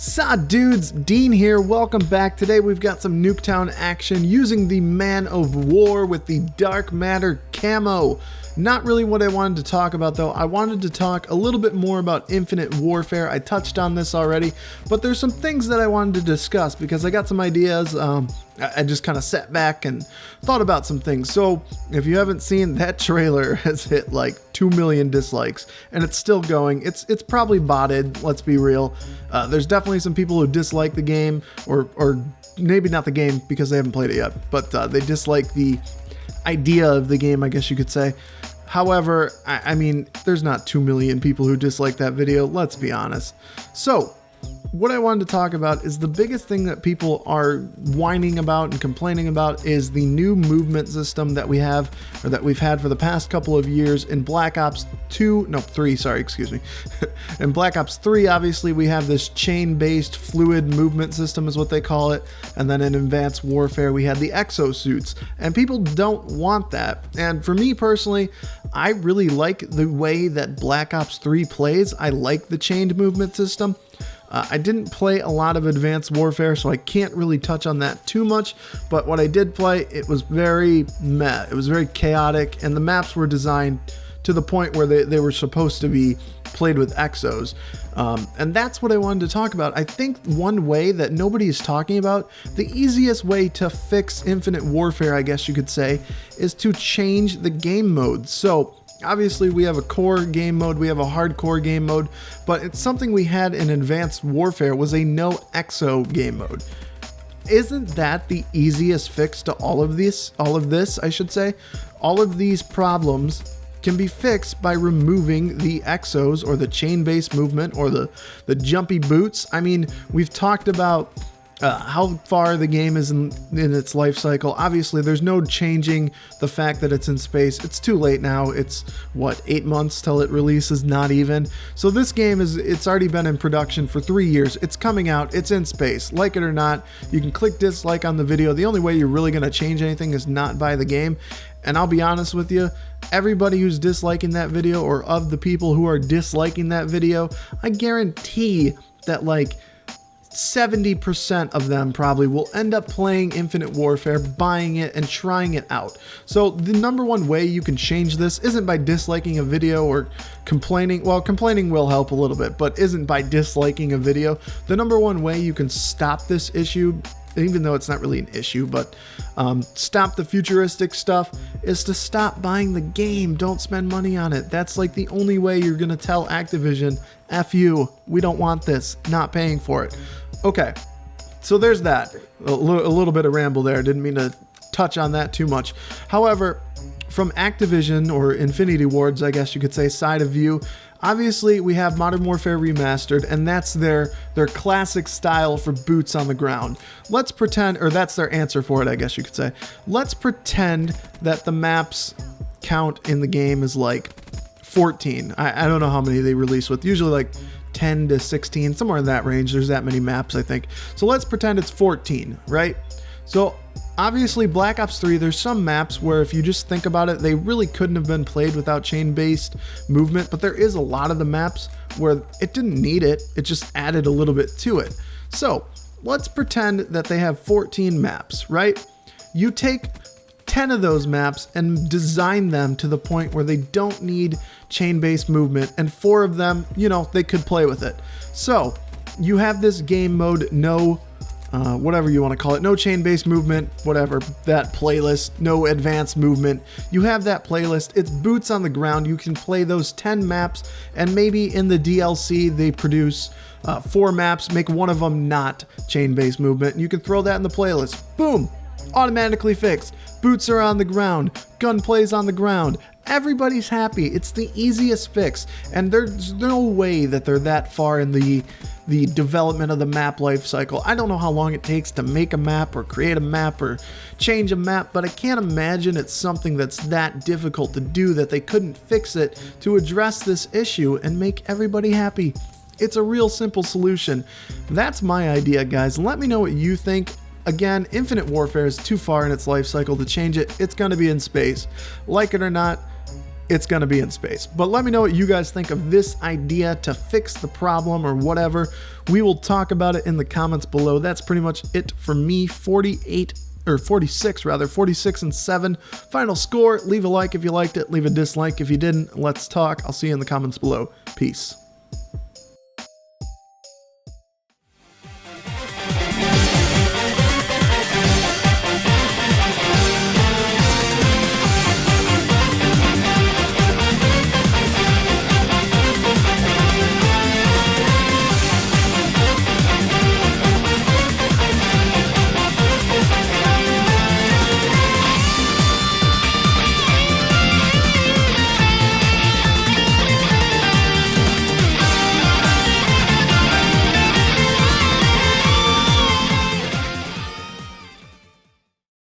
Sa dudes, Dean here, welcome back. Today we've got some NUK3TOWN action using the Man of War with the Dark Matter camo. Not really what I wanted to talk about though. I wanted to talk a little bit more about Infinite Warfare. I touched on this already, but there's some things that I wanted to discuss because I got some ideas. I just kind of sat back and thought about some things. So if you haven't seen, that trailer has hit like 2 million dislikes and it's still going. It's probably botted, let's be real. There's definitely some people who dislike the game or maybe not the game because they haven't played it yet, but they dislike the idea of the game, I guess you could say. However, I mean, there's not 2 million people who dislike that video, let's be honest. So what I wanted to talk about is the biggest thing that people are whining about and complaining about is the new movement system that we have, or that we've had for the past couple of years in Black Ops 3, sorry, excuse me. In Black Ops 3, obviously, we have this chain-based fluid movement system is what they call it. And then in Advanced Warfare, we had the exosuits, and people don't want that. And for me personally, I really like the way that Black Ops 3 plays. I like the chained movement system. I didn't play a lot of Advanced Warfare, so I can't really touch on that too much, but what I did play, it was very meh. It was very chaotic, and the maps were designed to the point where they were supposed to be played with exos. And that's what I wanted to talk about. I think one way that nobody is talking about, the easiest way to fix Infinite Warfare, I guess you could say, is to change the game modes. So obviously we have a core game mode, we have a hardcore game mode, but it's something we had in Advanced Warfare was a no exo game mode. Isn't that the easiest fix to all of this, I should say? All of these problems can be fixed by removing the exos or the chain-based movement or the jumpy boots. I mean, we've talked about how far the game is in its life cycle. Obviously, there's no changing the fact that it's in space. It's too late now. It's, what, 8 months till it releases? Not even. So this game it's already been in production for 3 years. It's coming out. It's in space. Like it or not, you can click dislike on the video. The only way you're really going to change anything is not buy the game. And I'll be honest with you, everybody who's disliking that video, or of the people who are disliking that video, I guarantee that like 70% of them probably will end up playing Infinite Warfare, buying it, and trying it out. So the number one way you can change this isn't by disliking a video or complaining. Well, complaining will help a little bit, but isn't by disliking a video. The number one way you can stop this issue, even though it's not really an issue, but stop the futuristic stuff, is to stop buying the game. Don't spend money on it. That's like the only way you're gonna tell Activision, F you, we don't want this, not paying for it. Okay, so there's that. A little bit of ramble there. Didn't mean to touch on that too much. However, from Activision, or Infinity Ward's, I guess you could say, side of view, obviously we have Modern Warfare Remastered, and that's their classic style for boots on the ground. Let's pretend, or that's their answer for it, I guess you could say. Let's pretend that the maps count in the game is like 14. I don't know how many they release with, usually like 10 to 16, somewhere in that range. There's that many maps, I think. So let's pretend it's 14, right? So obviously Black Ops 3, there's some maps where if you just think about it, they really couldn't have been played without chain-based movement, but there is a lot of the maps where it didn't need it, it just added a little bit to it. So let's pretend that they have 14 maps, right? You take 10 of those maps and design them to the point where they don't need chain-based movement, and 4 of them, you know, they could play with it. So you have this game mode, no whatever you want to call it, no chain-based movement, whatever, that playlist, no advanced movement. You have that playlist, it's boots on the ground. You can play those 10 maps, and maybe in the DLC they produce 4 maps, make one of them not chain-based movement, and you can throw that in the playlist. Boom, automatically fixed. Boots are on the ground, gunplay's on the ground. Everybody's happy. It's the easiest fix, and there's no way that they're that far in the development of the map life cycle. I don't know how long it takes to make a map or create a map or change a map, but I can't imagine it's something that's that difficult to do that they couldn't fix it to address this issue and make everybody happy. It's a real simple solution. That's my idea, guys. Let me know what you think. Again, Infinite Warfare is too far in its life cycle to change it. It's going to be in space. Like it or not, it's going to be in space. But let me know what you guys think of this idea to fix the problem or whatever. We will talk about it in the comments below. That's pretty much it for me. 46 and 7 final score. Leave a like if you liked it, leave a dislike if you didn't. Let's talk. I'll see you in the comments below. Peace.